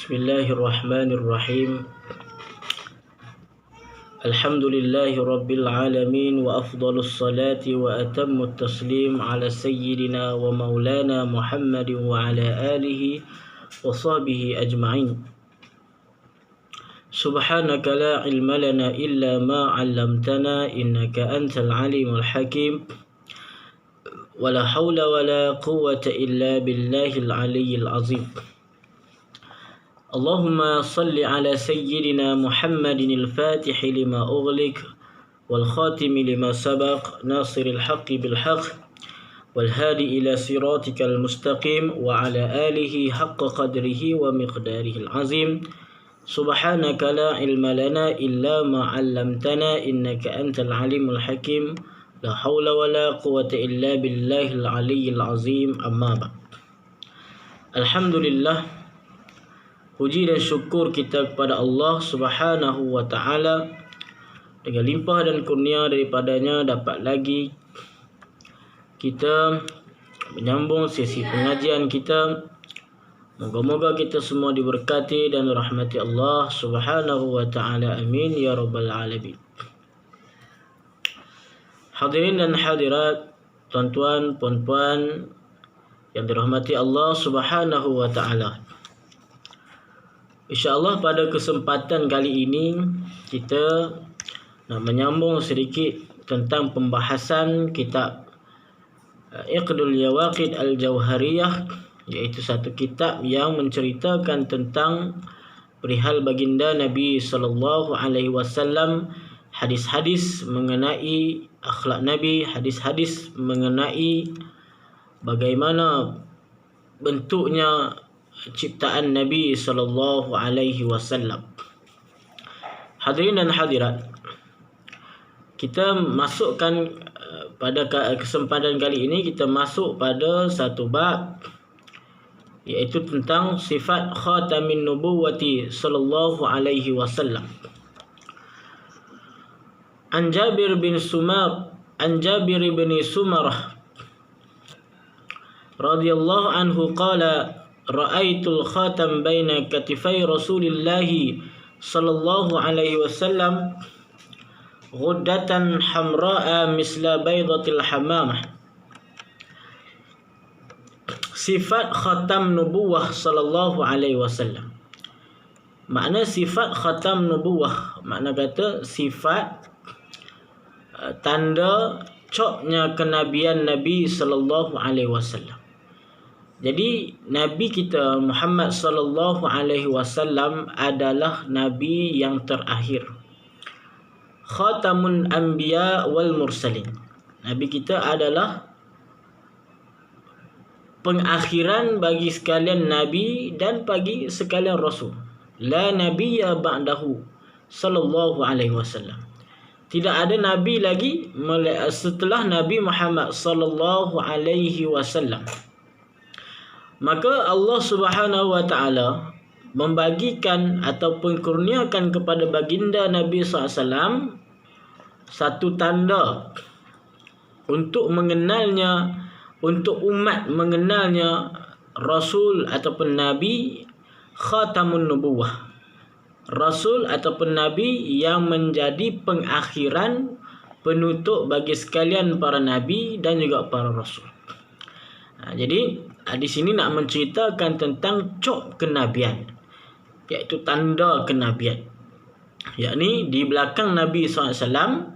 Bismillahirrahmanirrahim. Alhamdulillahi rabbil alamin wa afdalus salati wa atammut taslim ala sayyidina wa maulana Muhammadin wa ala alihi wa sahbihi ajma'in. Subhanaka la ilma lana illa ma 'allamtana innaka antal alimul hakim. Wa la hawla wa la quwwata illa billahil aliyyil azim. Allahumma salli ala sayyidina Muhammadin al-Fatih lima ughliq wal khatimi lima sabaq nasiril haqqi bil haqq wal hadi ila siratikal mustaqim wa ala alihi haqqa qadrihi wa miqdarihi al-azim. Subhanaka la ilma lana illa ma 'allamtana innaka antal alimul hakim. La hawla wa la quwwata illa billahil aliyyil azim. Amma ba'd. Alhamdulillah, puji dan syukur kita kepada Allah Subhanahu wa ta'ala. Dengan limpah dan kurnia daripadanya dapat lagi kita menyambung sesi pengajian kita. Moga-moga kita semua diberkati dan rahmati Allah Subhanahu wa ta'ala. Amin ya rabbal alamin. Hadirin dan hadirat, tuan-tuan, puan-puan yang dirahmati Allah Subhanahu wa ta'ala. InsyaAllah pada kesempatan kali ini kita nak menyambung sedikit tentang pembahasan kitab Iqdul Yawaqid Al-Jawhariyah, iaitu satu kitab yang menceritakan tentang perihal baginda Nabi SAW, hadis-hadis mengenai akhlak Nabi, hadis-hadis mengenai bagaimana bentuknya ciptaan Nabi sallallahu alaihi wasallam. Hadirin dan hadirat, kita masukkan pada kesempatan kali ini kita masuk pada satu bab, iaitu tentang sifat khatamin nubuwati sallallahu alaihi wasallam. An Jabir bin Sumarah radhiyallahu anhu qala ra'aitul khatam baina katifai Rasulillahi sallallahu alaihi wasallam ghuddatan hamra'a misla baydatil hamamah. Sifat khatam nubuwah sallallahu alaihi wasallam. Makna sifat khatam nubuwah, makna kata sifat tanda copnya kenabian Nabi sallallahu alaihi wasallam. Jadi Nabi kita Muhammad sallallahu alaihi wasallam adalah nabi yang terakhir. Khatamun anbiya wal mursalin. Nabi kita adalah pengakhiran bagi sekalian nabi dan bagi sekalian rasul. La nabiyya ba'dahu sallallahu alaihi wasallam. Tidak ada nabi lagi setelah Nabi Muhammad sallallahu alaihi wasallam. Maka Allah Subhanahu wa ta'ala membagikan ataupun kurniakan kepada baginda Nabi SAW satu tanda untuk mengenalnya, untuk umat mengenalnya Rasul ataupun Nabi khatamun nubuwah. Rasul ataupun Nabi yang menjadi pengakhiran, penutup bagi sekalian para Nabi dan juga para Rasul. Jadi di sini nak menceritakan tentang cop kenabian, iaitu tanda kenabian. Yakni di belakang Nabi SAW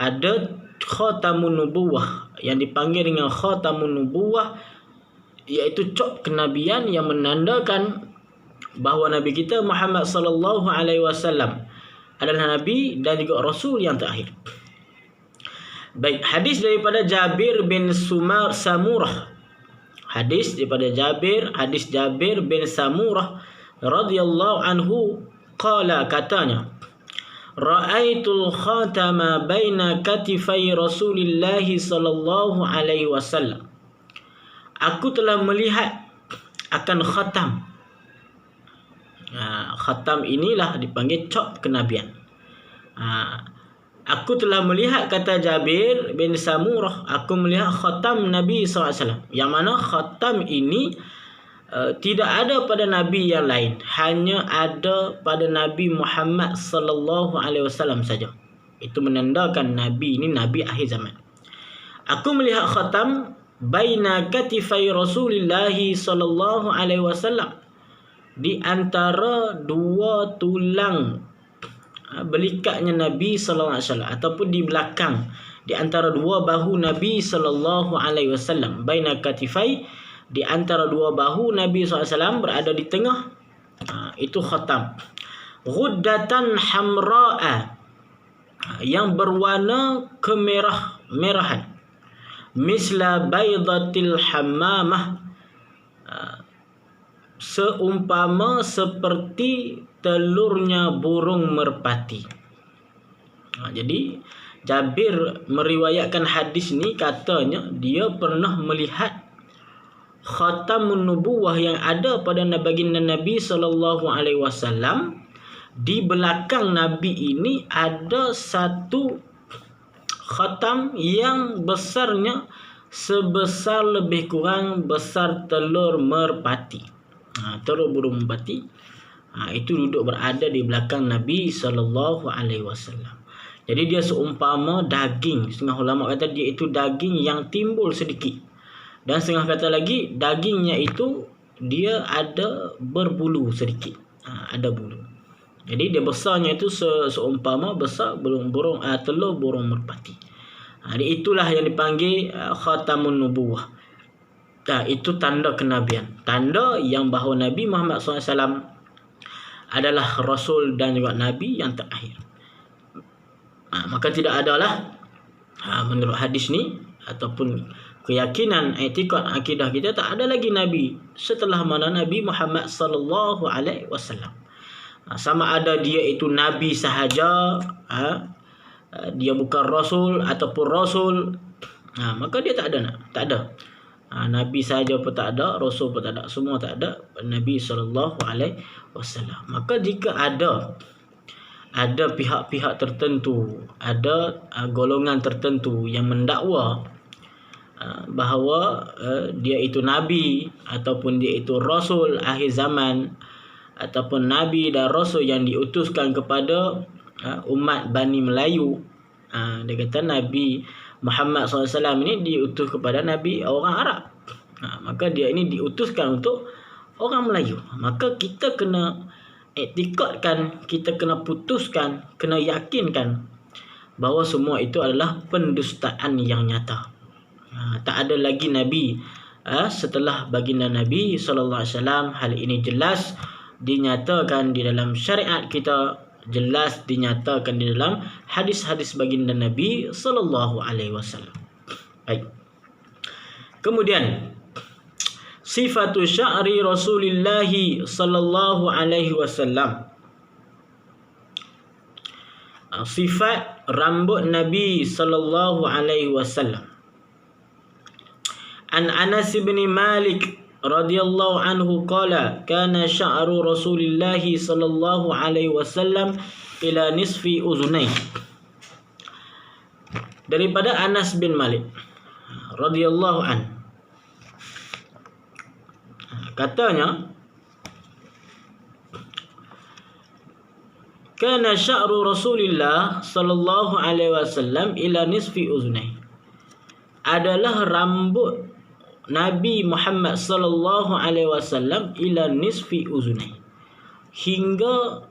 ada khatamun nubuwah yang dipanggil dengan khatamun nubuwah, iaitu cop kenabian yang menandakan bahawa Nabi kita Muhammad sallallahu alaihi wasallam adalah Nabi dan juga Rasul yang terakhir. Baik, hadis daripada Jabir bin Samurah. Hadis Jabir bin Samurah radhiyallahu anhu qala, katanya, ra'aitul khatama baina katifai Rasulillah sallallahu alaihi wasallam. Aku telah melihat akan khatam. Khatam inilah dipanggil cop kenabian. Aku telah melihat, kata Jabir bin Samurah, aku melihat khatam Nabi SAW. Yang mana khatam ini tidak ada pada nabi yang lain, hanya ada pada Nabi Muhammad sallallahu alaihi wasallam saja. Itu menandakan nabi ini nabi akhir zaman. Aku melihat khatam baina katifai Rasulullah sallallahu alaihi wasallam, di antara dua tulang belikatnya Nabi sallallahu alaihi wasallam, ataupun di belakang, di antara dua bahu Nabi sallallahu alaihi wasallam. Baina katifai, di antara dua bahu Nabi SAW berada di tengah, itu khatam. Ghuddatan hamra'a, yang berwarna kemerah-merahan. Misla baydatil hammamah, seumpama seperti telurnya burung merpati. Jadi Jabir meriwayatkan hadis ni, katanya dia pernah melihat khatamun nubuwah yang ada pada baginda Nabi sallallahu alaihi wasallam. Di belakang Nabi ini ada satu khatam yang besarnya sebesar lebih kurang besar telur merpati. Telur burung merpati. Itu duduk berada di belakang Nabi sallallahu alaihi wasallam. Jadi dia seumpama daging. Setengah ulama kata dia itu daging yang timbul sedikit. Dan setengah kata lagi, dagingnya itu dia ada berbulu sedikit. Ada bulu. Jadi dia besarnya itu seumpama besar telur burung merpati. Jadi itulah yang dipanggil khatamun nubuwah. Itu tanda kenabian. Tanda yang bahawa Nabi Muhammad SAW adalah Rasul dan juga Nabi yang terakhir. Maka tidak adalah menurut hadis ni ataupun keyakinan etikad akidah kita, tak ada lagi nabi setelah mana Nabi Muhammad sallallahu alaihi wasallam. Sama ada dia itu nabi sahaja, dia bukan rasul ataupun rasul, maka dia tak ada. Nabi sahaja pun tak ada, rasul pun tak ada, semua tak ada, Nabi sallallahu alaihi wasallam. Maka jika ada pihak-pihak tertentu, ada golongan tertentu yang mendakwa bahawa dia itu nabi ataupun dia itu rasul akhir zaman, ataupun nabi dan rasul yang diutuskan kepada umat Bani Melayu. Dia kata Nabi Muhammad SAW ini diutus kepada nabi orang Arab. Maka dia ini diutuskan untuk orang Melayu. Maka kita kena iktikadkan, kita kena putuskan, kena yakinkan bahawa semua itu adalah pendustaan yang nyata. Tak ada lagi nabi setelah baginda Nabi sallallahu alaihi wasallam. Hal ini jelas dinyatakan di dalam syariat kita, jelas dinyatakan di dalam hadis-hadis baginda Nabi sallallahu alaihi wasallam. Baik. Kemudian sifatu sya'ri Rasulullah sallallahu alaihi wasallam, sifat rambut Nabi sallallahu alaihi wasallam. An Anas bin Malik radhiyallahu anhu qala kana sya'ru Rasulillah sallallahu alaihi wasallam ila nisfi uzunai. Daripada Anas bin Malik radhiyallahu anhu, katanya kana sya'ru Rasulillah sallallahu alaihi wasallam ila nisfi uzunai, adalah rambut Nabi Muhammad sallallahu alaihi wasallam ila nisfi uzunai, hingga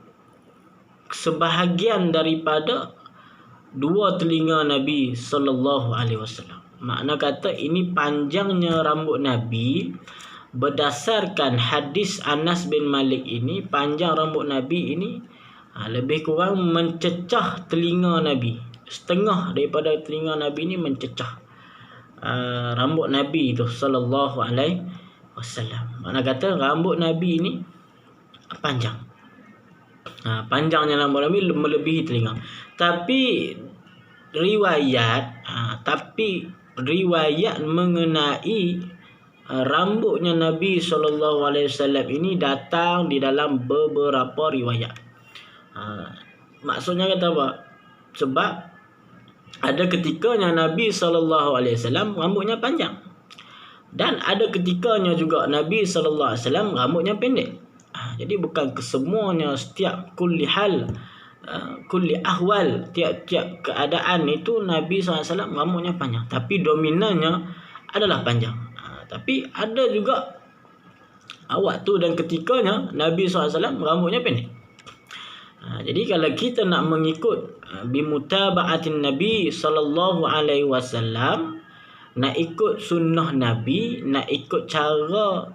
sebahagian daripada dua telinga Nabi sallallahu alaihi wasallam. Makna kata ini panjangnya rambut Nabi berdasarkan hadis Anas bin Malik ini. Panjang rambut Nabi ini lebih kurang mencecah telinga Nabi. Setengah daripada telinga Nabi ini mencecah rambut Nabi itu sallallahu alaihi wasallam. Makna kata rambut Nabi ini panjang. Panjangnya rambut Nabi melebihi telinga. Tapi riwayat mengenai rambutnya Nabi sallallahu alaihi wasallam ini datang di dalam beberapa riwayat. Maksudnya kata apa? Sebab ada ketikanya Nabi sallallahu alaihi wasallam rambutnya panjang. Dan ada ketikanya juga Nabi sallallahu alaihi wasallam rambutnya pendek. Jadi bukan kesemuanya, setiap kulli hal, kulli ahwal, tiap-tiap keadaan itu Nabi sallallahu alaihi wasallam rambutnya panjang, tapi dominannya adalah panjang. Tapi ada juga waktu dan ketikanya Nabi sallallahu alaihi wasallam rambutnya pendek. Jadi kalau kita nak mengikut bimutaba'atin Nabi sallallahu alaihi wasallam, nak ikut sunnah Nabi, nak ikut cara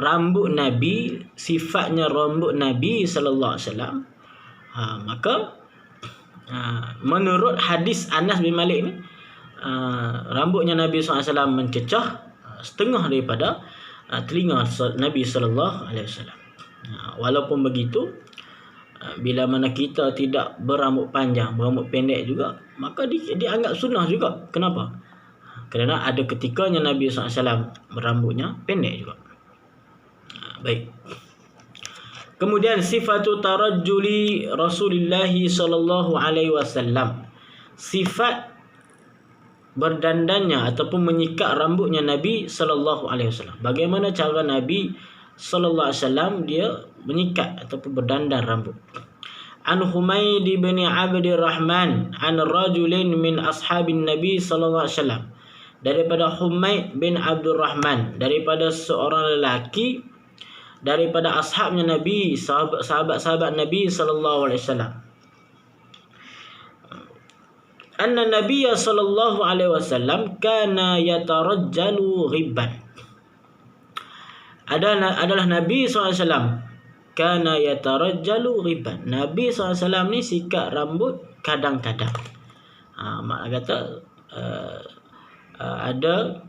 rambut Nabi, sifatnya rambut Nabi sallallahu alaihi wasallam, maka menurut hadis Anas bin Malik ni, rambutnya Nabi sallallahu alaihi wasallam mencecah setengah daripada telinga Nabi sallallahu alaihi wasallam. Walaupun begitu, bila mana kita tidak berambut panjang, berambut pendek juga, maka dianggap sunnah juga. Kenapa? Kerana ada ketikanya Nabi SAW berambutnya pendek juga. Baik. Kemudian sifatu tarajjuli Rasulullah sallallahu alaihi wasallam. Sifat berdandannya ataupun menyikat rambutnya Nabi sallallahu alaihi wasallam. Bagaimana cara Nabi sallallahu alaihi wasallam dia menyikat ataupun berdandan rambut. An Humaid bin Abdurrahman an rajulin min ashabin Nabi sallallahu alaihi wasallam. Daripada Humaid bin Abdurrahman, daripada seorang lelaki daripada ashabnya Nabi, sahabat-sahabat Nabi sallallahu alaihi wasallam. Anna Nabiy sallallahu alaihi wasallam kana yatarajjalu ghibban. Adalah Nabi sallallahu alaihi wasallam kana yatarajjalu ghibban. Nabi sallallahu alaihi wasallam ni sikat rambut kadang-kadang. Mak kata ada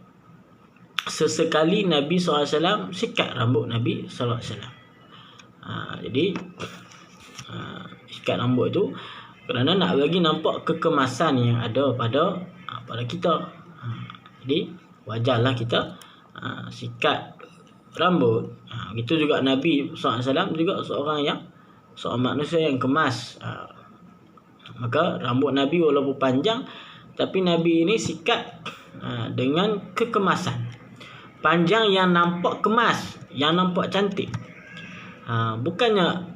sesekali Nabi SAW sikat rambut Nabi SAW. Jadi sikat rambut tu kerana nak bagi nampak kekemasan yang ada pada kita. Jadi wajarlah kita sikat rambut. Itu juga Nabi SAW juga seorang manusia yang kemas. Maka rambut Nabi walaupun panjang, tapi Nabi ini sikat dengan kekemasan. Panjang yang nampak kemas, yang nampak cantik. Bukannya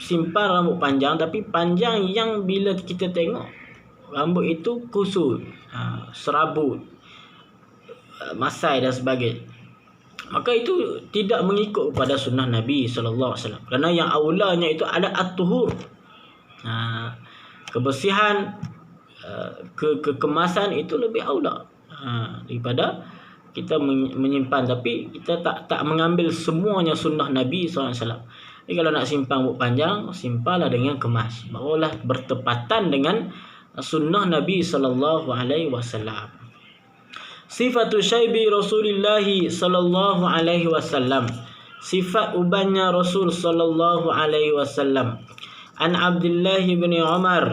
simpan rambut panjang, tapi panjang yang bila kita tengok rambut itu kusut, serabut, masai dan sebagainya. Maka itu tidak mengikut kepada sunnah Nabi sallallahu alaihi wasallam. Kerana yang aulanya itu ada at-tuhur. Kebersihan, kekemasan itu lebih aula daripada kita menyimpan, tapi kita tak mengambil semuanya sunnah Nabi SAW. Jadi kalau nak simpan rambut panjang, simpanlah dengan kemas, barulah bertepatan dengan sunnah Nabi SAW. Sifatu syaibi Rasulullah SAW. Sifat ubannya Rasul SAW. An Abdullah bin Umar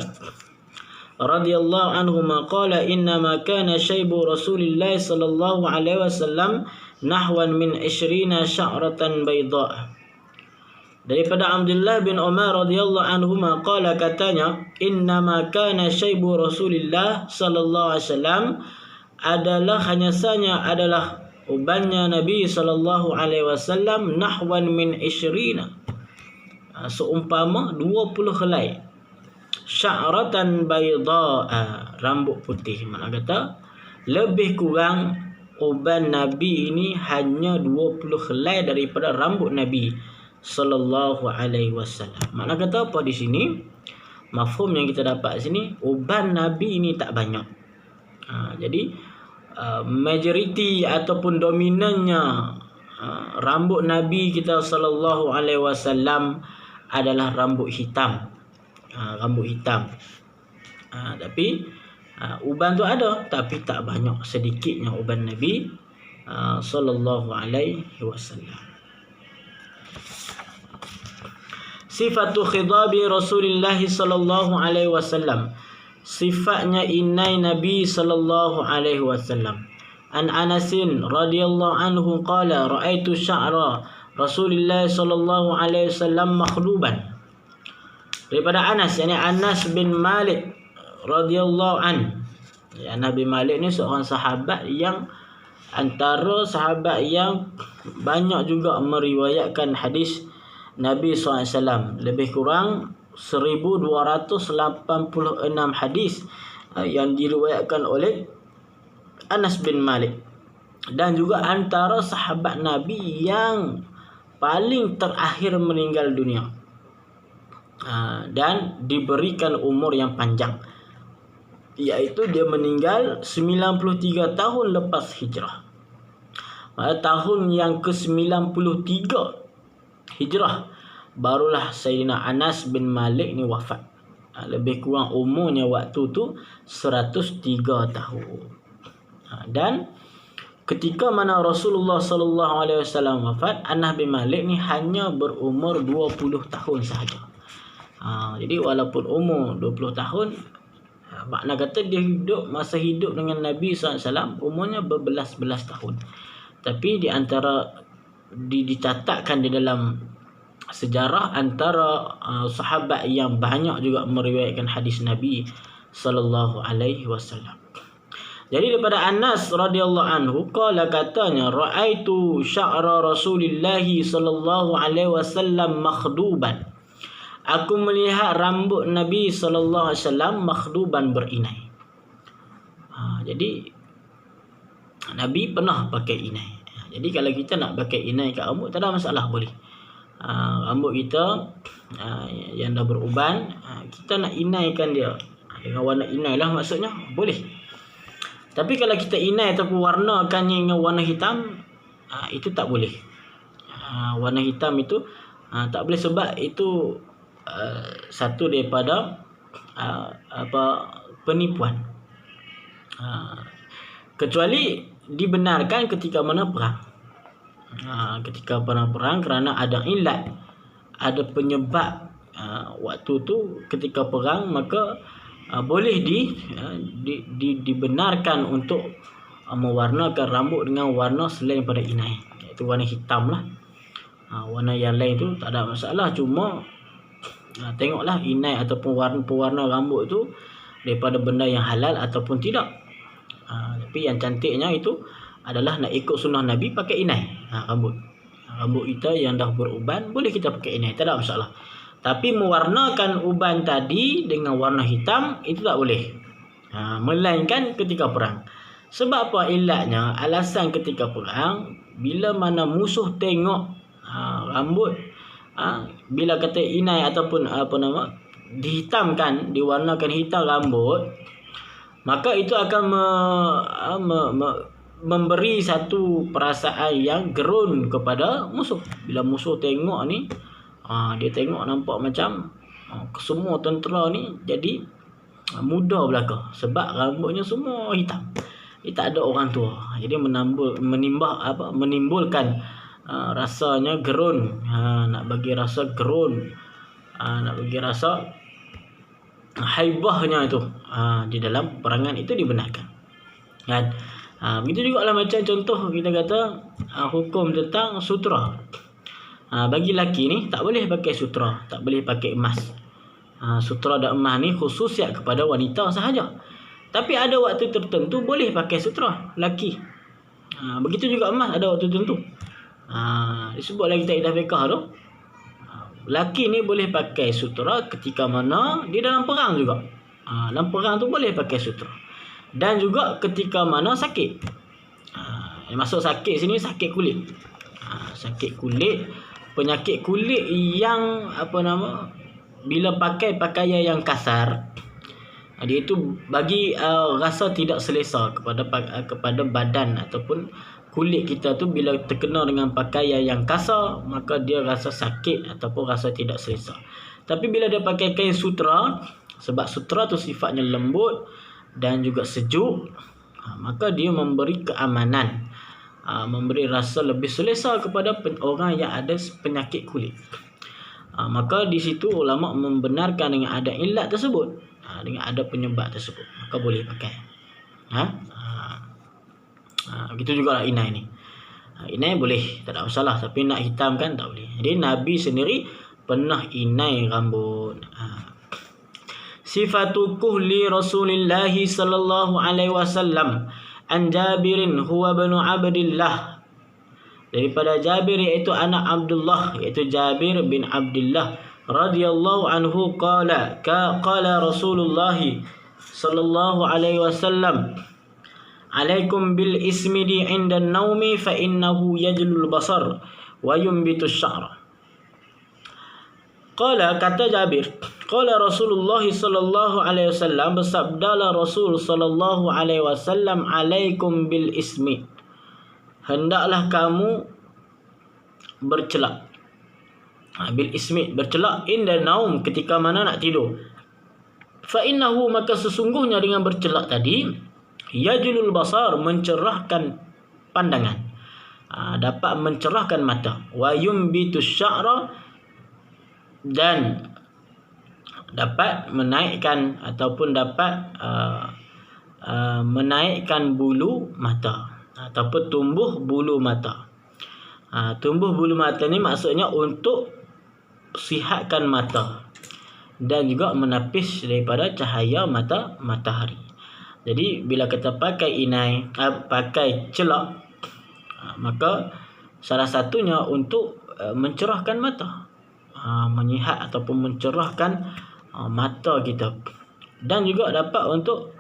radhiyallahu anhuma qala innama kana syaibu Rasulillah sallallahu alaihi wasallam nahwan min 20 sya'ratan bayda. Daripada Abdullah bin Umar radhiyallahu anhuma qala, katanya, innama kana syaibu Rasulillah sallallahu alaihi wasallam hanya saja adalah ubannya Nabi sallallahu alaihi wasallam nahwan min 20, seumpama 20 helai, sya'ratan bayda, rambut putih. Makna kata lebih kurang uban Nabi ini hanya 20 helai daripada rambut Nabi sallallahu alaihi wasallam. Makna kata apa di sini? Mafhum yang kita dapat di sini, uban Nabi ini tak banyak. Jadi majoriti ataupun dominannya rambut Nabi kita sallallahu alaihi wasallam adalah rambut hitam. Tapi uban tu ada, tapi tak banyak, sedikitnya uban Nabi sallallahu alaihi wasallam. Sifatu khidabi Rasulullah sallallahu alaihi wasallam. Sifatnya inai Nabi sallallahu alaihi wasallam. An Anasin radhiyallahu anhu qala ra'aitu sya'ra Rasulullah sallallahu alaihi wasallam makhluban. Daripada Anas, yakni Anas bin Malik radhiyallahu an. Anas bin Malik ni seorang sahabat yang antara sahabat yang banyak juga meriwayatkan hadis Nabi SAW. Lebih kurang 1286 hadis yang diriwayatkan oleh Anas bin Malik. Dan juga antara sahabat Nabi yang paling terakhir meninggal dunia dan diberikan umur yang panjang, iaitu dia meninggal 93 tahun lepas hijrah. Pada tahun yang ke-93 hijrah barulah Sayyidina Anas bin Malik ni wafat. Lebih kurang umurnya waktu tu 103 tahun. Dan ketika mana Rasulullah SAW wafat, Anas bin Malik ni hanya berumur 20 tahun sahaja. Jadi walaupun umur 20 tahun, makna kata dia masa hidup dengan Nabi SAW umurnya berbelas-belas tahun. Tapi di antara dicatatkan di dalam sejarah antara sahabat yang banyak juga meriwayatkan hadis Nabi sallallahu alaihi wasallam. Jadi daripada Anas radhiyallahu anhu, qala, katanya, raaitu sya'ra Rasulillah sallallahu alaihi wasallam makhduban. Aku melihat rambut Nabi sallallahu alaihi wasallam makhduban, berinai. Jadi Nabi pernah pakai inai. Jadi kalau kita nak pakai inai kat rambut, tak ada masalah, boleh. Rambut kita yang dah beruban, kita nak inaikan dia dengan warna inai lah, maksudnya boleh. Tapi kalau kita inai ataupun warnakannya dengan warna hitam, itu tak boleh. Warna hitam itu tak boleh, sebab itu satu daripada penipuan. Kecuali dibenarkan ketika mana perang. Ketika perang kerana ada ilat, ada penyebab waktu tu ketika perang, maka boleh dibenarkan untuk mewarnakan rambut dengan warna selain pada inai, iaitu warna hitam lah. Warna yang lain tu tak ada masalah. Cuma tengoklah inai ataupun pewarna rambut tu daripada benda yang halal ataupun tidak. Tapi yang cantiknya itu adalah nak ikut sunnah Nabi, pakai inai. Rambut kita yang dah beruban, boleh kita pakai inai, tak ada masalah. Tapi mewarnakan uban tadi dengan warna hitam, itu tak boleh. Melainkan ketika perang. Sebab apa ilatnya? Alasan ketika perang, bila mana musuh tengok rambut, bila kata inai ataupun dihitamkan, diwarnakan hitam rambut, maka itu akan memberi satu perasaan yang gerun kepada musuh. Bila musuh tengok ni, dia tengok nampak macam semua tentera ni jadi muda belaka, sebab rambutnya semua hitam. Tak ada orang tua. Jadi menimbulkan rasanya gerun. Nak bagi rasa gerun, nak bagi rasa haibahnya itu di dalam perangan, itu dibenarkan. Kan? Begitu juga lah macam contoh kita kata hukum tentang sutra. Bagi lelaki ni tak boleh pakai sutra, tak boleh pakai emas. Sutra dan emas ni khusus kepada wanita sahaja. Tapi ada waktu tertentu boleh pakai sutra lelaki. Begitu juga emas ada waktu tertentu. Disebut lagi kitab fiqh tu. Lelaki ni boleh pakai sutra ketika mana dia dalam perang juga. Dalam perang tu boleh pakai sutra. Dan juga ketika mana sakit. Maksud sakit sini sakit kulit. Sakit kulit, penyakit kulit yang bila pakai pakaian yang kasar, dia itu bagi rasa tidak selesa kepada badan ataupun kulit kita tu. Bila terkena dengan pakaian yang kasar, maka dia rasa sakit ataupun rasa tidak selesa. Tapi bila dia pakai kain sutra, sebab sutra tu sifatnya lembut dan juga sejuk, maka dia memberi keamanan, memberi rasa lebih selesa kepada orang yang ada penyakit kulit. Maka di situ ulama membenarkan dengan ada ilat tersebut, dengan ada penyebab tersebut, maka boleh pakai. Begitu juga lah inai ni. Inai boleh, tak ada masalah. Tapi nak hitamkan tak boleh. Jadi Nabi sendiri pernah inai rambut. Sifatu kuhli Rasulullah sallallahu alaihi wasallam, an Jabirin huwa ibn Abdullah, daripada Jabir iaitu anak Abdullah, iaitu Jabir bin Abdullah radhiyallahu anhu, qala Rasulullah sallallahu alaihi wasallam, alaikum bil ismidi 'inda an-naumi fa innahu yajlul basar wa yunbitu asy-sya'ra. Qala, kata Jabir, qala Rasulullah sallallahu alaihi wasallam, bersabdalah Rasul sallallahu alaihi wasallam, alaikum bil ismi, hendaklah kamu bercelak. Bil ismi, bercelak, inda naum, ketika mana nak tidur. Fa innahu, maka sesungguhnya dengan bercelak tadi, yajlul basar, mencerahkan pandangan, dapat mencerahkan mata, wa yumbitu sya'ra, dan dapat menaikkan ataupun dapat menaikkan bulu mata ataupun tumbuh bulu mata. Tumbuh bulu mata ni maksudnya untuk sihatkan mata dan juga menapis daripada cahaya matahari. Jadi bila kita pakai inai, pakai celak, maka salah satunya untuk mencerahkan mata, menyihat ataupun mencerahkan mata kita, dan juga dapat untuk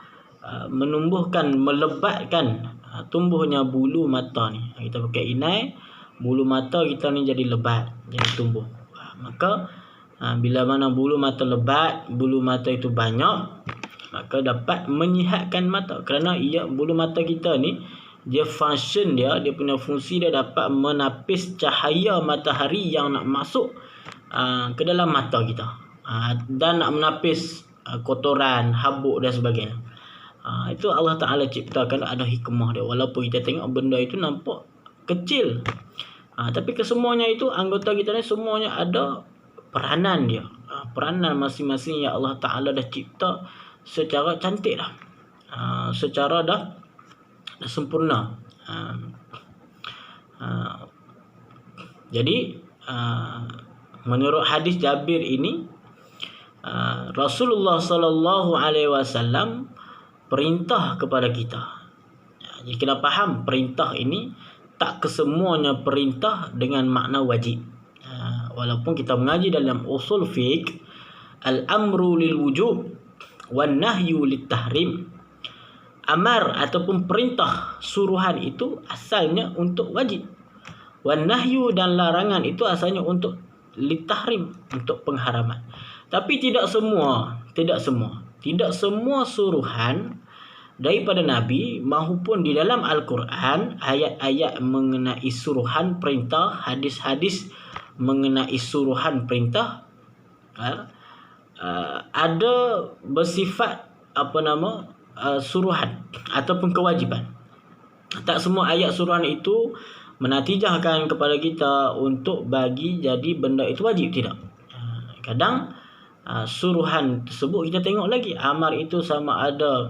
menumbuhkan, melebatkan tumbuhnya bulu mata ni. Kita pakai inai, bulu mata kita ni jadi lebat, jadi tumbuh. Maka bila mana bulu mata lebat, bulu mata itu banyak, maka dapat menyihatkan mata, kerana bulu mata kita ni, dia function dia punya fungsi dia dapat menapis cahaya matahari yang nak masuk ke dalam mata kita, dan nak menapis kotoran, habuk dan sebagainya. Itu Allah Ta'ala ciptakan, ada hikmah dia. Walaupun kita tengok benda itu nampak kecil, tapi kesemuanya itu, anggota kita ni semuanya ada peranan dia, peranan masing-masing yang Allah Ta'ala dah cipta secara cantik dah, secara dah sempurna. Jadi menurut hadis Jabir ini, Rasulullah sallallahu alaihi wasallam perintah kepada kita. Jadi kita faham perintah ini tak kesemuanya perintah dengan makna wajib. Walaupun kita mengaji dalam usul fiqh, al-amru lil wujub wan nahyu lit tahrim. Amar ataupun perintah, suruhan itu asalnya untuk wajib. Wan nahyu, dan larangan itu asalnya untuk litahrim, untuk pengharaman. Tapi tidak semua suruhan daripada Nabi maupun di dalam Al-Quran, ayat-ayat mengenai suruhan perintah, hadis-hadis mengenai suruhan perintah, ada bersifat suruhan ataupun kewajiban. Tak semua ayat suruhan itu menatijahkan kepada kita untuk bagi jadi benda itu wajib, tidak. Kadang suruhan tersebut kita tengok lagi, amar itu sama ada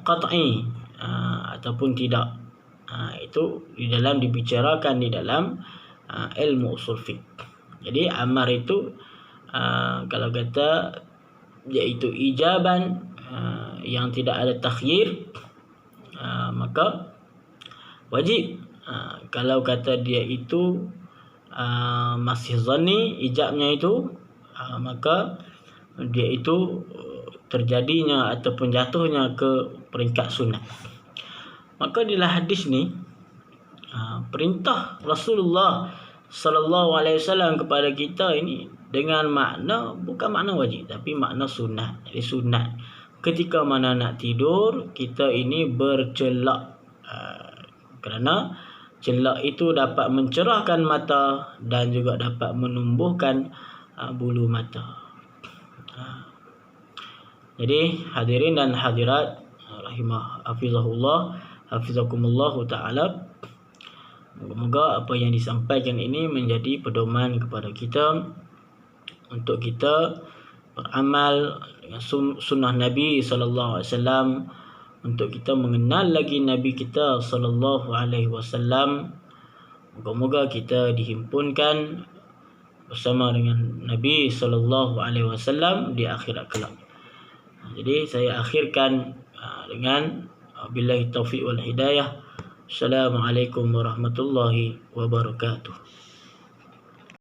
qat'i ataupun tidak. Itu di dalam dibicarakan di dalam ilmu usul fiqh. Jadi amar itu kalau kata iaitu ijaban, yang tidak ada takhyir, maka wajib. Kalau kata dia itu masih zanni, ijabnya itu, maka dia itu terjadinya ataupun jatuhnya ke peringkat sunat. Maka di hadis ni, perintah Rasulullah sallallahu alaihi wasallam kepada kita ini dengan makna, bukan makna wajib, tapi makna sunat. Jadi sunat ketika mana nak tidur, kita ini bercelak, kerana celak itu dapat mencerahkan mata dan juga dapat menumbuhkan bulu mata. Jadi hadirin dan hadirat hafizakumullah taala, moga-moga apa yang disampaikan ini menjadi pedoman kepada kita untuk kita beramal dengan sunnah Nabi sallallahu alaihi wasallam, untuk kita mengenal lagi Nabi kita sallallahu alaihi wasallam. Moga-moga kita dihimpunkan bersama dengan Nabi sallallahu alaihi wasallam di akhirat kelak. Jadi saya akhirkan dengan Billahi taufiq wal hidayah. Assalamualaikum warahmatullahi wabarakatuh.